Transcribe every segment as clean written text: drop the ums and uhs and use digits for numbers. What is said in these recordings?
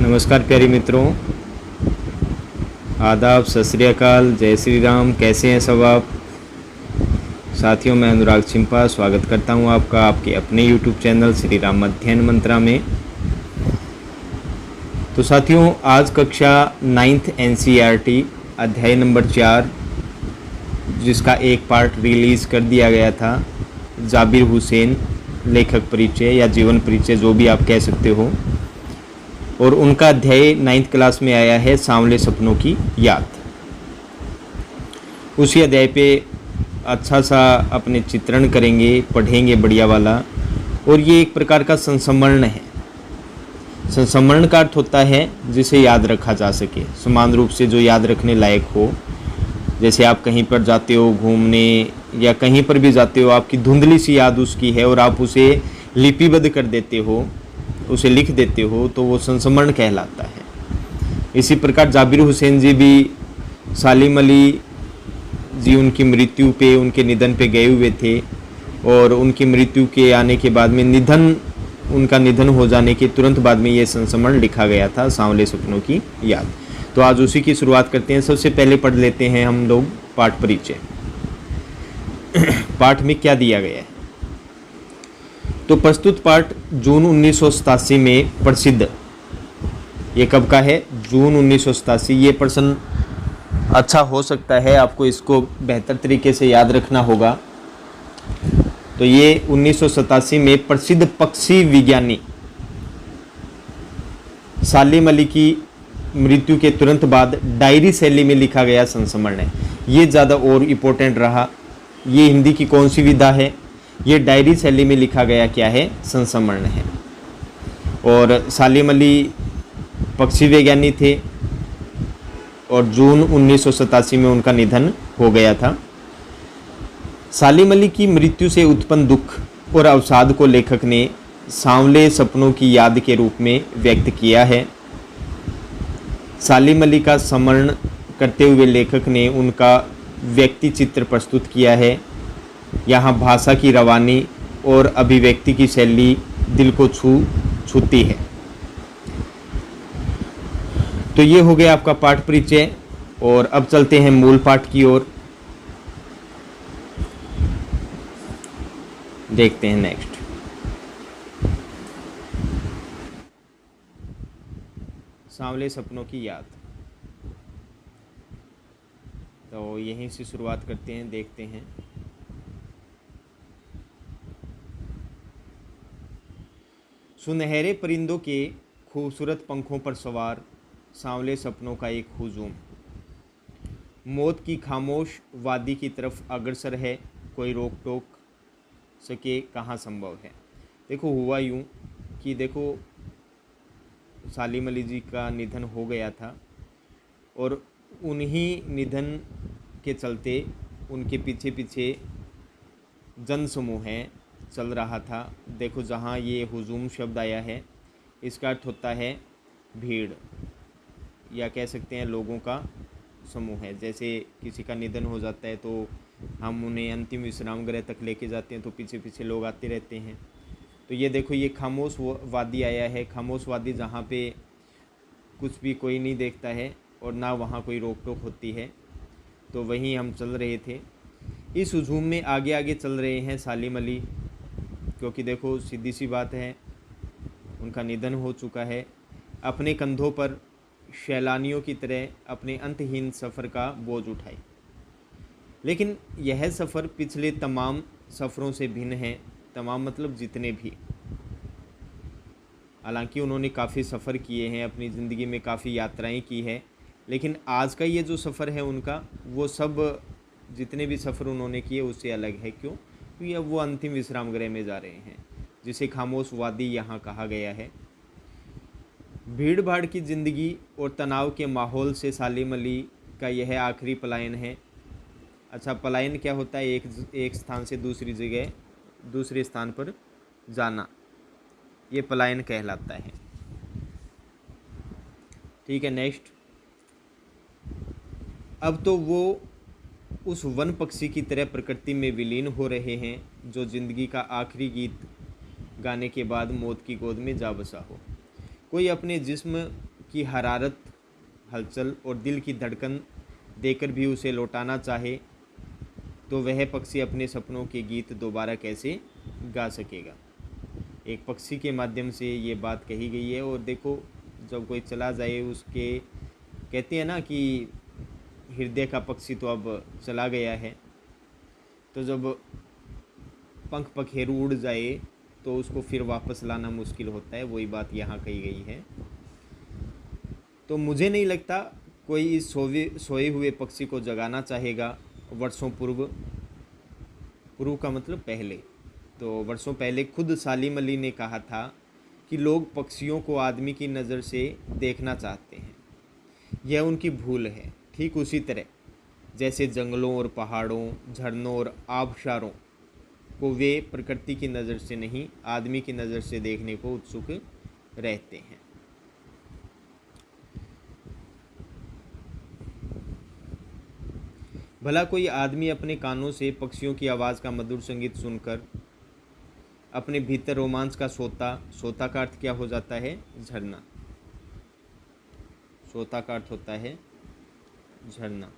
नमस्कार प्यारे मित्रों, आदाब, सत श्री अकाल, जय श्री राम। कैसे हैं सब आप साथियों? मैं अनुराग चिंपा स्वागत करता हूं आपका आपके अपने YouTube चैनल श्री राम अध्ययन मंत्रा में। तो साथियों, आज कक्षा 9th NCERT अध्याय नंबर 4 जिसका एक पार्ट रिलीज़ कर दिया गया था, जाबिर हुसैन लेखक परिचय या जीवन परिचय, जो भी आप कह सकते हो, और उनका अध्याय 9th क्लास में आया है सांवले सपनों की याद। उसी अध्याय पे अच्छा सा अपने चित्रण करेंगे, पढ़ेंगे बढ़िया वाला। और ये एक प्रकार का संस्मरण है। संस्मरण का अर्थ होता है जिसे याद रखा जा सके, समान रूप से जो याद रखने लायक हो। जैसे आप कहीं पर जाते हो घूमने या कहीं पर भी जाते हो, आपकी धुंधली सी याद उसकी है और आप उसे लिपिबद्ध कर देते हो, उसे लिख देते हो, तो वो संस्मरण कहलाता है। इसी प्रकार जाबिर हुसैन जी भी, सालिम अली जी उनकी मृत्यु पे, उनके निधन पे गए हुए थे और उनकी मृत्यु के आने के बाद में उनका निधन हो जाने के तुरंत बाद में ये संस्मरण लिखा गया था, सांवले सपनों की याद। तो आज उसी की शुरुआत करते हैं। सबसे पहले पढ़ लेते हैं हम लोग पाठ परिचय। पाठ में क्या दिया गया है? तो प्रस्तुत पाठ जून 1987 में प्रसिद्ध, ये कब का है? जून 1987। ये प्रश्न अच्छा हो सकता है, आपको इसको बेहतर तरीके से याद रखना होगा। तो ये 1987 में प्रसिद्ध पक्षी विज्ञानी सालिम अली की मृत्यु के तुरंत बाद डायरी शैली में लिखा गया संस्मरण है। ये ज़्यादा और इम्पोर्टेंट रहा। ये हिंदी की कौन सी विधा है? ये डायरी शैली में लिखा गया क्या है? संस्मरण है। और सालिम अली पक्षी वैज्ञानिक थे और जून 1987 में उनका निधन हो गया था। सालिम अली की मृत्यु से उत्पन्न दुख और अवसाद को लेखक ने सांवले सपनों की याद के रूप में व्यक्त किया है। सालिम अली का स्मरण करते हुए लेखक ने उनका व्यक्ति चित्र प्रस्तुत किया है। यहाँ भाषा की रवानी और अभिव्यक्ति की शैली दिल को छूती है। तो ये हो गया आपका पाठ परिचय और अब चलते हैं मूल पाठ की ओर। देखते हैं नेक्स्ट। सांवले सपनों की याद। तो यहीं से शुरुआत करते हैं, देखते हैं। सुनहरे परिंदों के खूबसूरत पंखों पर सवार सांवले सपनों का एक हुजूम मौत की खामोश वादी की तरफ अग्रसर है। कोई रोक टोक सके कहाँ संभव है। देखो, हुआ यूँ कि देखो, सालिम अली जी का निधन हो गया था और उन्हीं निधन के चलते उनके पीछे पीछे जनसमूह है चल रहा था। देखो, जहाँ ये हुजूम शब्द आया है, इसका अर्थ होता है भीड़, या कह सकते हैं लोगों का समूह है। जैसे किसी का निधन हो जाता है तो हम उन्हें अंतिम विश्राम गृह तक लेके जाते हैं, तो पीछे पीछे लोग आते रहते हैं। तो ये देखो, ये खामोश वादी आया है। खामोश वादी जहाँ पे कुछ भी कोई नहीं देखता है और ना वहाँ कोई रोक टोक होती है, तो वहीं हम चल रहे थे। इस हुजूम में आगे आगे चल रहे हैं सालिम अली, क्योंकि देखो सीधी सी बात है, उनका निधन हो चुका है। अपने कंधों पर सैलानियों की तरह अपने अंतहीन सफ़र का बोझ उठाए। लेकिन यह सफ़र पिछले तमाम सफ़रों से भिन्न है। तमाम मतलब जितने भी। हालांकि उन्होंने काफ़ी सफ़र किए हैं, अपनी ज़िंदगी में काफ़ी यात्राएं की है, लेकिन आज का ये जो सफ़र है उनका, वो सब जितने भी सफ़र उन्होंने किए उससे अलग है। क्यों? क्योंकि अब वो अंतिम विश्राम गृह में जा रहे हैं, जिसे खामोश वादी यहाँ कहा गया है। भीड़ भाड़ की ज़िंदगी और तनाव के माहौल से सालिम अली का यह आखिरी पलायन है। अच्छा, पलायन क्या होता है? एक स्थान से दूसरी जगह, दूसरे स्थान पर जाना, ये पलायन कहलाता है। ठीक है, नेक्स्ट। अब तो वो उस वन पक्षी की तरह प्रकृति में विलीन हो रहे हैं जो जिंदगी का आखिरी गीत गाने के बाद मौत की गोद में जा बसा हो। कोई अपने जिस्म की हरारत, हलचल और दिल की धड़कन देकर भी उसे लौटाना चाहे तो वह पक्षी अपने सपनों के गीत दोबारा कैसे गा सकेगा। एक पक्षी के माध्यम से ये बात कही गई है। और देखो, जब कोई चला जाए उसके, कहते हैं ना कि हृदय का पक्षी तो अब चला गया है, तो जब पंख पखेरु उड़ जाए तो उसको फिर वापस लाना मुश्किल होता है। वही बात यहाँ कही गई है। तो मुझे नहीं लगता कोई इस सोए हुए पक्षी को जगाना चाहेगा। वर्षों पूर्व का मतलब पहले, तो वर्षों पहले खुद सालिम अली ने कहा था कि लोग पक्षियों को आदमी की नज़र से देखना चाहते हैं, यह उनकी भूल है। ठीक उसी तरह जैसे जंगलों और पहाड़ों, झरनों और आबशारों को वे प्रकृति की नज़र से नहीं, आदमी की नज़र से देखने को उत्सुक रहते हैं। भला कोई आदमी अपने कानों से पक्षियों की आवाज़ का मधुर संगीत सुनकर अपने भीतर रोमांच का सोता का अर्थ क्या हो जाता है? झरना। सोता का अर्थ होता है झरना।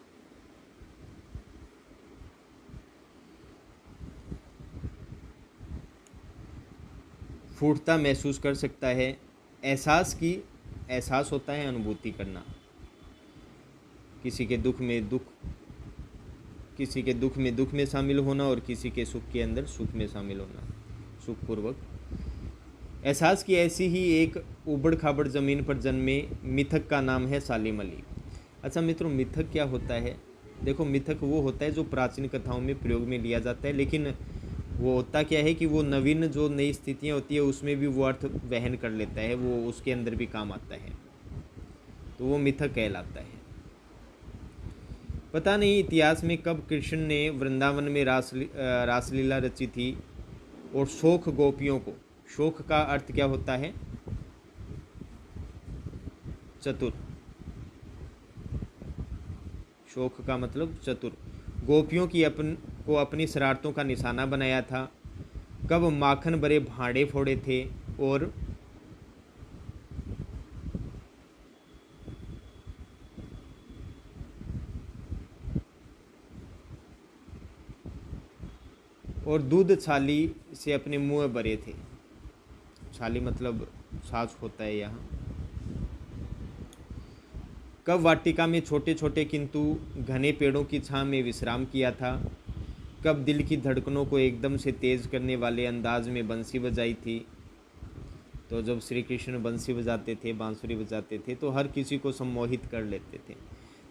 फूटता महसूस कर सकता है। एहसास होता है अनुभूति करना। किसी के दुख में शामिल होना और किसी के सुख के अंदर सुख में शामिल होना, सुखपूर्वक। एहसास की ऐसी ही एक उबड़ खाबड़ ज़मीन पर जन्मे मिथक का नाम है सालिम अली। अच्छा मित्रों, मिथक क्या होता है? देखो, मिथक वो होता है जो प्राचीन कथाओं में प्रयोग में लिया जाता है, लेकिन वो होता क्या है कि वो नवीन जो नई स्थितियाँ होती है उसमें भी वो अर्थ वहन कर लेता है, वो उसके अंदर भी काम आता है, तो वो मिथक कहलाता है। पता नहीं इतिहास में कब कृष्ण ने वृंदावन में रासलीला रची थी और शोक गोपियों को, शोक का अर्थ क्या होता है? चतुर। शोक का मतलब चतुर। गोपियों की को अपनी शरारतों का निशाना बनाया था। कब माखन भरे भांडे फोड़े थे और दूध छाली से अपने मुंह भरे थे। छाली मतलब छाछ होता है यहाँ। कब वाटिका में छोटे छोटे किंतु घने पेड़ों की छां में विश्राम किया था। कब दिल की धड़कनों को एकदम से तेज़ करने वाले अंदाज में बंसी बजाई थी। तो जब श्री कृष्ण बंसी बजाते थे, बांसुरी बजाते थे, तो हर किसी को सम्मोहित कर लेते थे।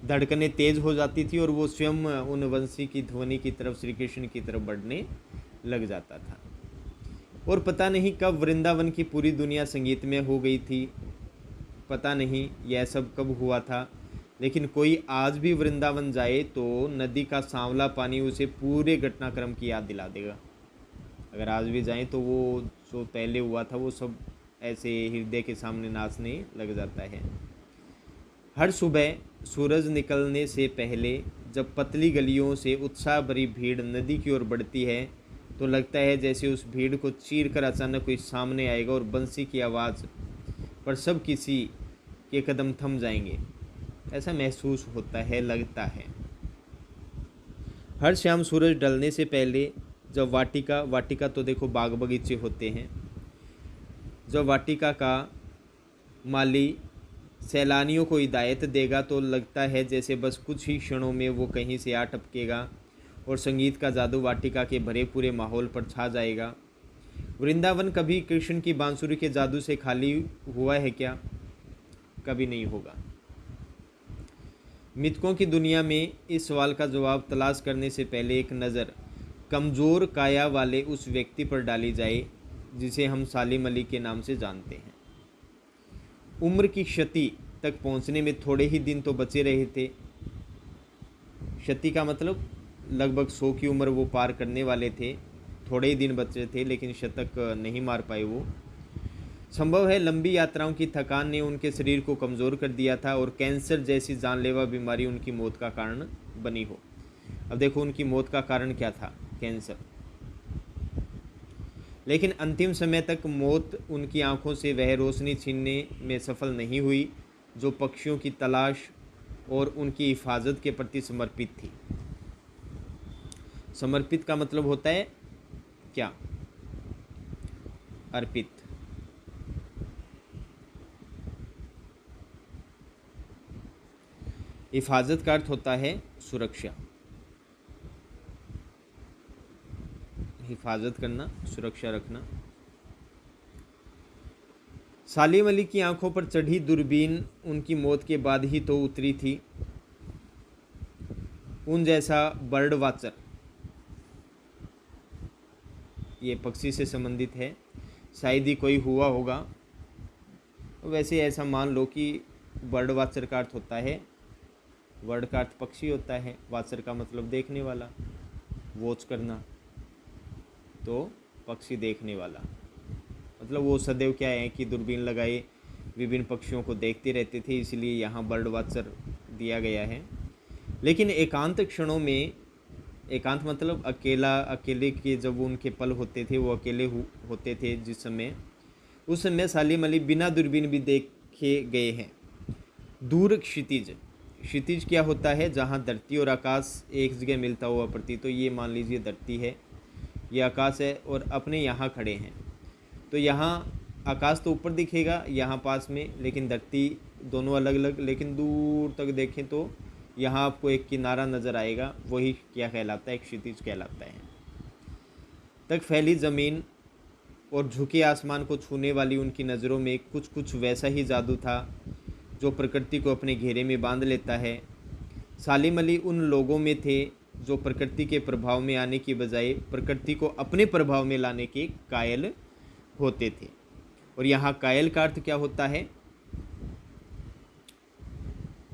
धड़कनें तेज़ हो जाती थी और वो स्वयं उन बंसी की ध्वनि की तरफ, श्री कृष्ण की तरफ बढ़ने लग जाता था। और पता नहीं कब वृंदावन की पूरी दुनिया संगीत में हो गई थी। पता नहीं यह सब कब हुआ था, लेकिन कोई आज भी वृंदावन जाए तो नदी का सांवला पानी उसे पूरे घटनाक्रम की याद दिला देगा। अगर आज भी जाएं तो वो जो पहले हुआ था वो सब ऐसे हृदय के सामने नाचने लग जाता है। हर सुबह सूरज निकलने से पहले जब पतली गलियों से उत्साह भरी भीड़ नदी की ओर बढ़ती है तो लगता है जैसे उस भीड़ को चीर कर अचानक कोई सामने आएगा और बंसी की आवाज़ पर सब किसी के कदम थम जाएंगे। ऐसा महसूस होता है, लगता है। हर शाम सूरज ढलने से पहले जब वाटिका तो देखो बाग बगीचे होते हैं, जब वाटिका का माली सैलानियों को हिदायत देगा तो लगता है जैसे बस कुछ ही क्षणों में वो कहीं से आ टपकेगा और संगीत का जादू वाटिका के भरे पूरे माहौल पर छा जाएगा। वृंदावन कभी कृष्ण की बांसुरी के जादू से खाली हुआ है क्या? कभी नहीं होगा। मिथकों की दुनिया में इस सवाल का जवाब तलाश करने से पहले एक नज़र कमज़ोर काया वाले उस व्यक्ति पर डाली जाए जिसे हम सालिम अली के नाम से जानते हैं। उम्र की क्षति तक पहुंचने में थोड़े ही दिन तो बचे रहे थे। क्षति का मतलब लगभग 100 की उम्र वो पार करने वाले थे। थोड़े ही दिन बचे थे लेकिन शतक नहीं मार पाए वो। संभव है लंबी यात्राओं की थकान ने उनके शरीर को कमज़ोर कर दिया था और कैंसर जैसी जानलेवा बीमारी उनकी मौत का कारण बनी हो। अब देखो, उनकी मौत का कारण क्या था? कैंसर। लेकिन अंतिम समय तक मौत उनकी आंखों से वह रोशनी छीनने में सफल नहीं हुई जो पक्षियों की तलाश और उनकी हिफाजत के प्रति समर्पित थी। समर्पित का मतलब होता है क्या? अर्पित। हिफाजत का अर्थ होता है सुरक्षा, हिफाजत करना, सुरक्षा रखना। सालिम अली की आंखों पर चढ़ी दूरबीन उनकी मौत के बाद ही तो उतरी थी। उन जैसा बर्ड वाचर, ये पक्षी से संबंधित है, शायद ही कोई हुआ होगा। वैसे ऐसा मान लो कि बर्ड वाचर का अर्थ होता है, बर्ड का अर्थ पक्षी होता है, वाचर का मतलब देखने वाला, वॉच करना, तो पक्षी देखने वाला मतलब वो सदैव क्या है कि दूरबीन लगाए विभिन्न पक्षियों को देखते रहते थे, इसलिए यहाँ बर्ड वाचर दिया गया है। लेकिन एकांत क्षणों में, एकांत मतलब अकेले के जब उनके पल होते थे, वो अकेले होते थे जिस समय, उस समय सालिम अली बिना दूरबीन भी देखे गए हैं। दूर क्षितिज, क्षितिज क्या होता है? जहाँ धरती और आकाश एक जगह मिलता हुआ प्रतीत। तो ये मान लीजिए धरती है, ये आकाश है और अपने यहाँ खड़े हैं, तो यहाँ आकाश तो ऊपर दिखेगा यहाँ पास में, लेकिन धरती दोनों अलग अलग। लेकिन दूर तक देखें तो यहाँ आपको एक किनारा नज़र आएगा, वही क्या कहलाता है? क्षितिज कहलाता है। तक फैली ज़मीन और झुके आसमान को छूने वाली उनकी नज़रों में कुछ कुछ वैसा ही जादू था जो प्रकृति को अपने घेरे में बांध लेता है। सालिम अली उन लोगों में थे जो प्रकृति के प्रभाव में आने की बजाय प्रकृति को अपने प्रभाव में लाने के कायल होते थे। और यहाँ कायल का अर्थ क्या होता है?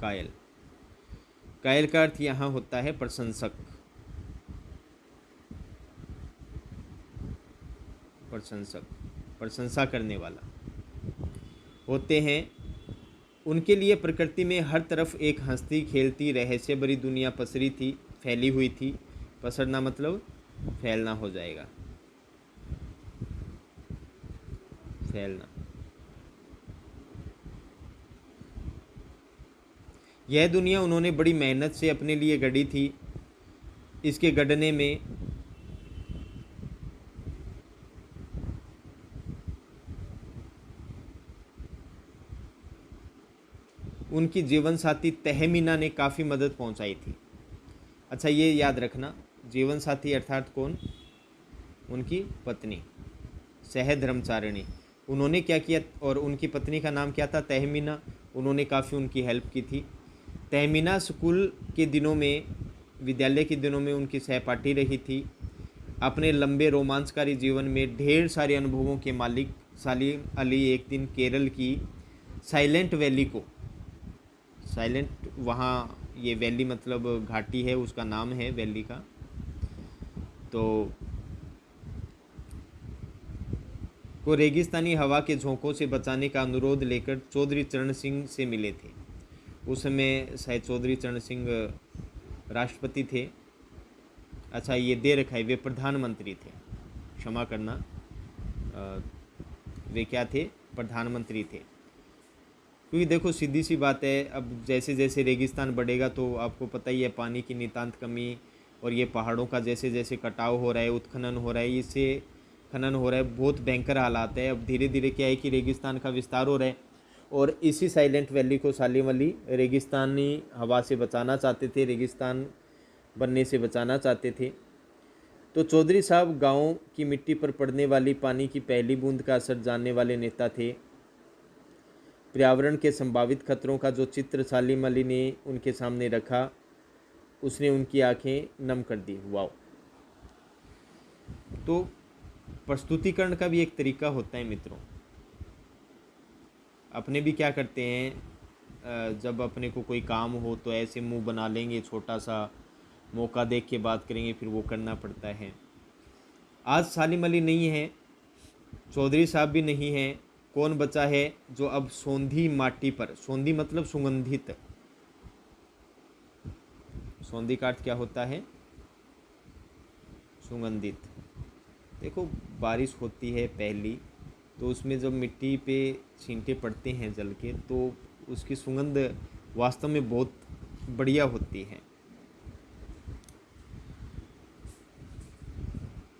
कायल, कायल का अर्थ यहाँ होता है प्रशंसक, प्रशंसक, प्रशंसा करने वाला होते हैं। उनके लिए प्रकृति में हर तरफ एक हंसती खेलती रहस्य भरी दुनिया पसरी थी, फैली हुई थी। पसरना मतलब फैलना हो जाएगा, फैलना। यह दुनिया उन्होंने बड़ी मेहनत से अपने लिए गढ़ी थी। इसके गढ़ने में उनकी जीवन साथी तहमीना ने काफ़ी मदद पहुंचाई थी। अच्छा, ये याद रखना, जीवन साथी अर्थात कौन? उनकी पत्नी, सहधर्मचारिणी। उन्होंने क्या किया? और उनकी पत्नी का नाम क्या था? तहमीना। उन्होंने काफ़ी उनकी हेल्प की थी। तहमीना स्कूल के दिनों में, विद्यालय के दिनों में उनकी सहपाठी रही थी। अपने लंबे रोमांचकारी जीवन में ढेर सारे अनुभवों के मालिक सालिम अली एक दिन केरल की साइलेंट वैली को, साइलेंट वहाँ ये वैली मतलब घाटी है, उसका नाम है वैली का, तो को रेगिस्तानी हवा के झोंकों से बचाने का अनुरोध लेकर चौधरी चरण सिंह से मिले थे। उस समय शायद चौधरी चरण सिंह राष्ट्रपति थे। अच्छा, ये दे रखा है, वे प्रधानमंत्री थे, क्षमा करना, वे क्या थे? प्रधानमंत्री थे। क्योंकि देखो सीधी सी बात है, अब जैसे जैसे रेगिस्तान बढ़ेगा तो आपको पता ही है पानी की नितांत कमी, और ये पहाड़ों का जैसे जैसे कटाव हो रहा है, उत्खनन हो रहा है, इससे खनन हो रहा है, बहुत भयंकर हालात है। अब धीरे धीरे क्या है कि रेगिस्तान का विस्तार हो रहा है, और इसी साइलेंट वैली को सालिम अली रेगिस्तानी हवा से बचाना चाहते थे, रेगिस्तान बनने से बचाना चाहते थे। तो चौधरी साहब गाँव की मिट्टी पर पड़ने वाली पानी की पहली बूंद का असर जानने वाले नेता थे। पर्यावरण के संभावित खतरों का जो चित्र सालिम अली ने उनके सामने रखा, उसने उनकी आंखें नम कर दी। वाओ! तो प्रस्तुतिकरण का भी एक तरीका होता है मित्रों। अपने भी क्या करते हैं, जब अपने को कोई काम हो तो ऐसे मुंह बना लेंगे, छोटा सा मौका देख के बात करेंगे, फिर वो करना पड़ता है। आज सालिम अली नहीं है, चौधरी साहब भी नहीं है, कौन बचा है जो अब सौंधी माटी पर, सौंधी मतलब सुगंधित, सौंधी का अर्थ क्या होता है? सुगंधित। देखो बारिश होती है पहली, तो उसमें जब मिट्टी पे छींटे पड़ते हैं जल के, तो उसकी सुगंध वास्तव में बहुत बढ़िया होती है।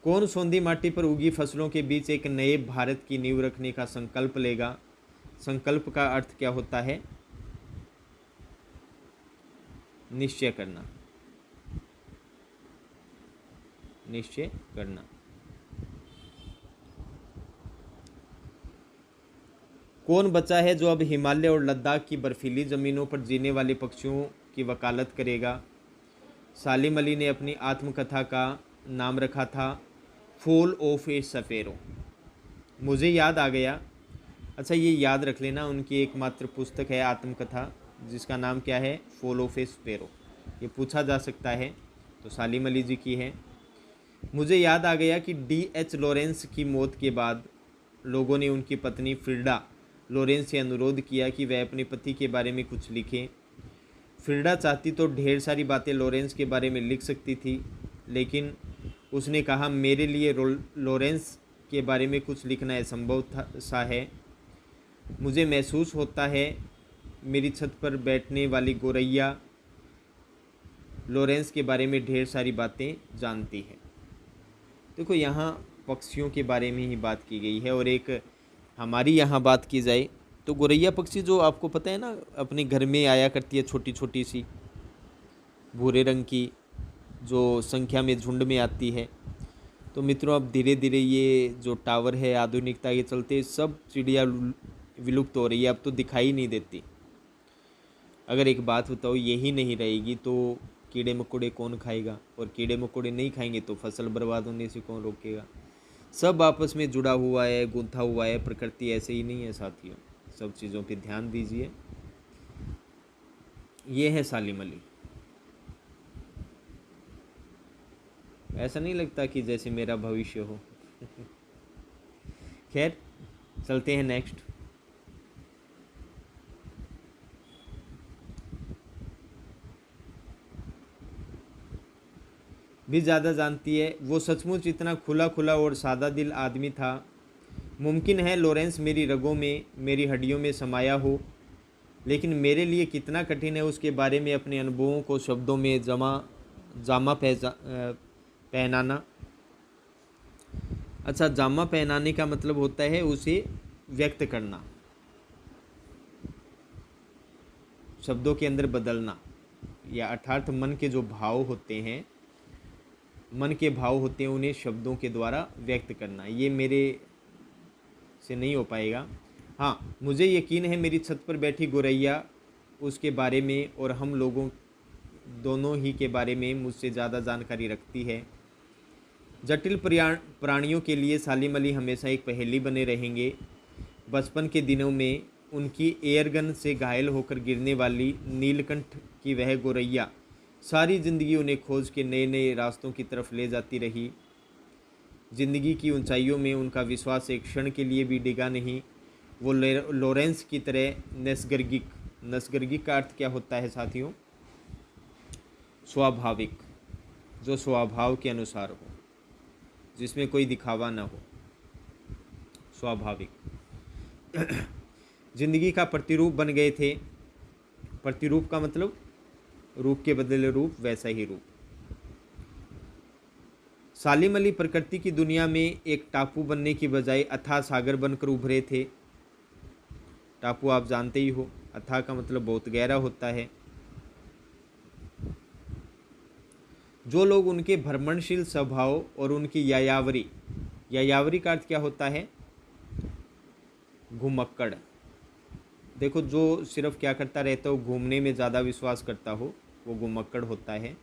कौन सोंधी माटी पर उगी फसलों के बीच एक नए भारत की नींव रखने का संकल्प लेगा? संकल्प का अर्थ क्या होता है? निश्चय करना, निश्चय करना। कौन बचा है जो अब हिमालय और लद्दाख की बर्फीली ज़मीनों पर जीने वाले पक्षियों की वकालत करेगा? सालिम अली ने अपनी आत्मकथा का नाम रखा था फॉल ऑफ ए सफ़ेरो। मुझे याद आ गया। अच्छा, ये याद रख लेना, उनकी एकमात्र पुस्तक है आत्मकथा, जिसका नाम क्या है? फॉल ऑफ ए सफ़ेरो। ये पूछा जा सकता है, तो सालिम अली जी की है। मुझे याद आ गया कि D.H. लॉरेंस की मौत के बाद लोगों ने उनकी पत्नी फ्रिडा लॉरेंस से अनुरोध किया कि वह अपने पति के बारे में कुछ लिखें। फ्रिडा चाहती तो ढेर सारी बातें लॉरेंस के बारे में लिख सकती थी, लेकिन उसने कहा, मेरे लिए लॉरेंस के बारे में कुछ लिखना असंभव सा है। मुझे महसूस होता है मेरी छत पर बैठने वाली गोरैया लॉरेंस के बारे में ढेर सारी बातें जानती है। देखो, यहाँ पक्षियों के बारे में ही बात की गई है। और एक हमारी यहाँ बात की जाए तो गोरैया पक्षी, जो आपको पता है ना, अपने घर में आया करती है, छोटी छोटी सी भूरे रंग की, जो संख्या में झुंड में आती है। तो मित्रों, अब धीरे धीरे ये जो टावर है, आधुनिकता के चलते सब चिड़िया विलुप्त हो रही है, अब तो दिखाई नहीं देती। अगर एक बात बताओ, यही नहीं रहेगी तो कीड़े मकोड़े कौन खाएगा? और कीड़े मकोड़े नहीं खाएंगे तो फसल बर्बाद होने से कौन रोकेगा? सब आपस में जुड़ा हुआ है, गूंथा हुआ है। प्रकृति ऐसे ही नहीं है साथियों, सब चीज़ों पे ध्यान दीजिए। ये है सालिम अली। ऐसा नहीं लगता कि जैसे मेरा भविष्य हो। खैर, चलते हैं नेक्स्ट। भी ज़्यादा जानती है, वो सचमुच इतना खुला खुला और सादा दिल आदमी था। मुमकिन है लॉरेंस मेरी रगों में, मेरी हड्डियों में समाया हो, लेकिन मेरे लिए कितना कठिन है उसके बारे में अपने अनुभवों को शब्दों में जामा पहनाना। अच्छा, जामा पहनाने का मतलब होता है उसे व्यक्त करना, शब्दों के अंदर बदलना, या अर्थात मन के जो भाव होते हैं, मन के भाव होते हैं, उन्हें शब्दों के द्वारा व्यक्त करना। ये मेरे से नहीं हो पाएगा। हाँ, मुझे यकीन है मेरी छत पर बैठी गोरैया उसके बारे में और हम लोगों दोनों ही के बारे में मुझसे ज़्यादा जानकारी रखती है। जटिल प्राणियों के लिए सालिम अली हमेशा एक पहेली बने रहेंगे। बचपन के दिनों में उनकी एयरगन से घायल होकर गिरने वाली नीलकंठ की वह गोरैया सारी ज़िंदगी उन्हें खोज के नए नए रास्तों की तरफ ले जाती रही। ज़िंदगी की ऊंचाइयों में उनका विश्वास एक क्षण के लिए भी डिगा नहीं। वो लॉरेंस की तरह नैसर्गिक का अर्थ क्या होता है साथियों? स्वाभाविक, जो स्वभाव के अनुसार हो, जिसमें कोई दिखावा ना हो, स्वाभाविक। जिंदगी का प्रतिरूप बन गए थे। प्रतिरूप का मतलब रूप के बदले रूप, वैसा ही रूप। सालिम अली प्रकृति की दुनिया में एक टापू बनने की बजाय अथाह सागर बनकर उभरे थे। टापू आप जानते ही हो, अथाह का मतलब बहुत गहरा होता है। जो लोग उनके भ्रमणशील स्वभाव और उनकी यायावरी का अर्थ क्या होता है? घुमक्कड़। देखो, जो सिर्फ क्या करता रहता हो, घूमने में ज़्यादा विश्वास करता हो, वो घुमक्कड़ होता है।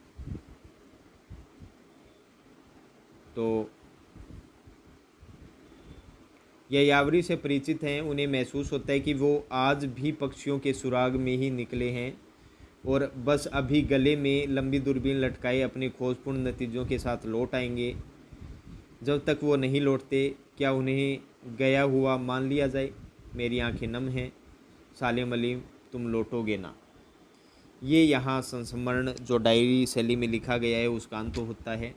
तो यायावरी से परिचित हैं, उन्हें महसूस होता है कि वो आज भी पक्षियों के सुराग में ही निकले हैं और बस अभी गले में लंबी दूरबीन लटकाए अपने खोजपूर्ण नतीजों के साथ लौट आएंगे। जब तक वो नहीं लौटते, क्या उन्हें गया हुआ मान लिया जाए? मेरी आंखें नम हैं, सालिम अली तुम लौटोगे ना। ये यहाँ संस्मरण जो डायरी शैली में लिखा गया है उसका अंत होता है।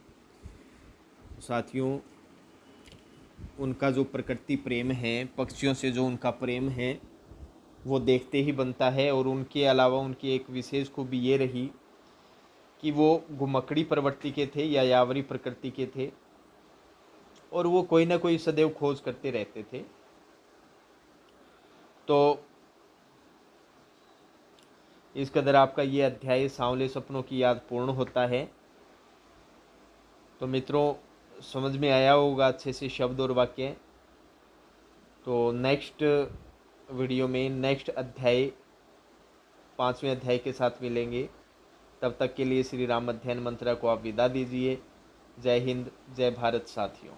साथियों, उनका जो प्रकृति प्रेम है, पक्षियों से जो उनका प्रेम है, वो देखते ही बनता है। और उनके अलावा उनकी एक विशेष खूबी ये रही कि वो घुमक्कड़ी प्रवृत्ति के थे या यावरी प्रकृति के थे, और वो कोई ना कोई सदैव खोज करते रहते थे। तो इस कदर आपका ये अध्याय सांवले सपनों की याद पूर्ण होता है। तो मित्रों, समझ में आया होगा अच्छे से शब्द और वाक्य। तो नेक्स्ट वीडियो में नेक्स्ट अध्याय 5वें अध्याय के साथ मिलेंगे। तब तक के लिए श्री राम अध्ययन मंत्रा को आप विदा दीजिए। जय हिंद, जय भारत साथियों।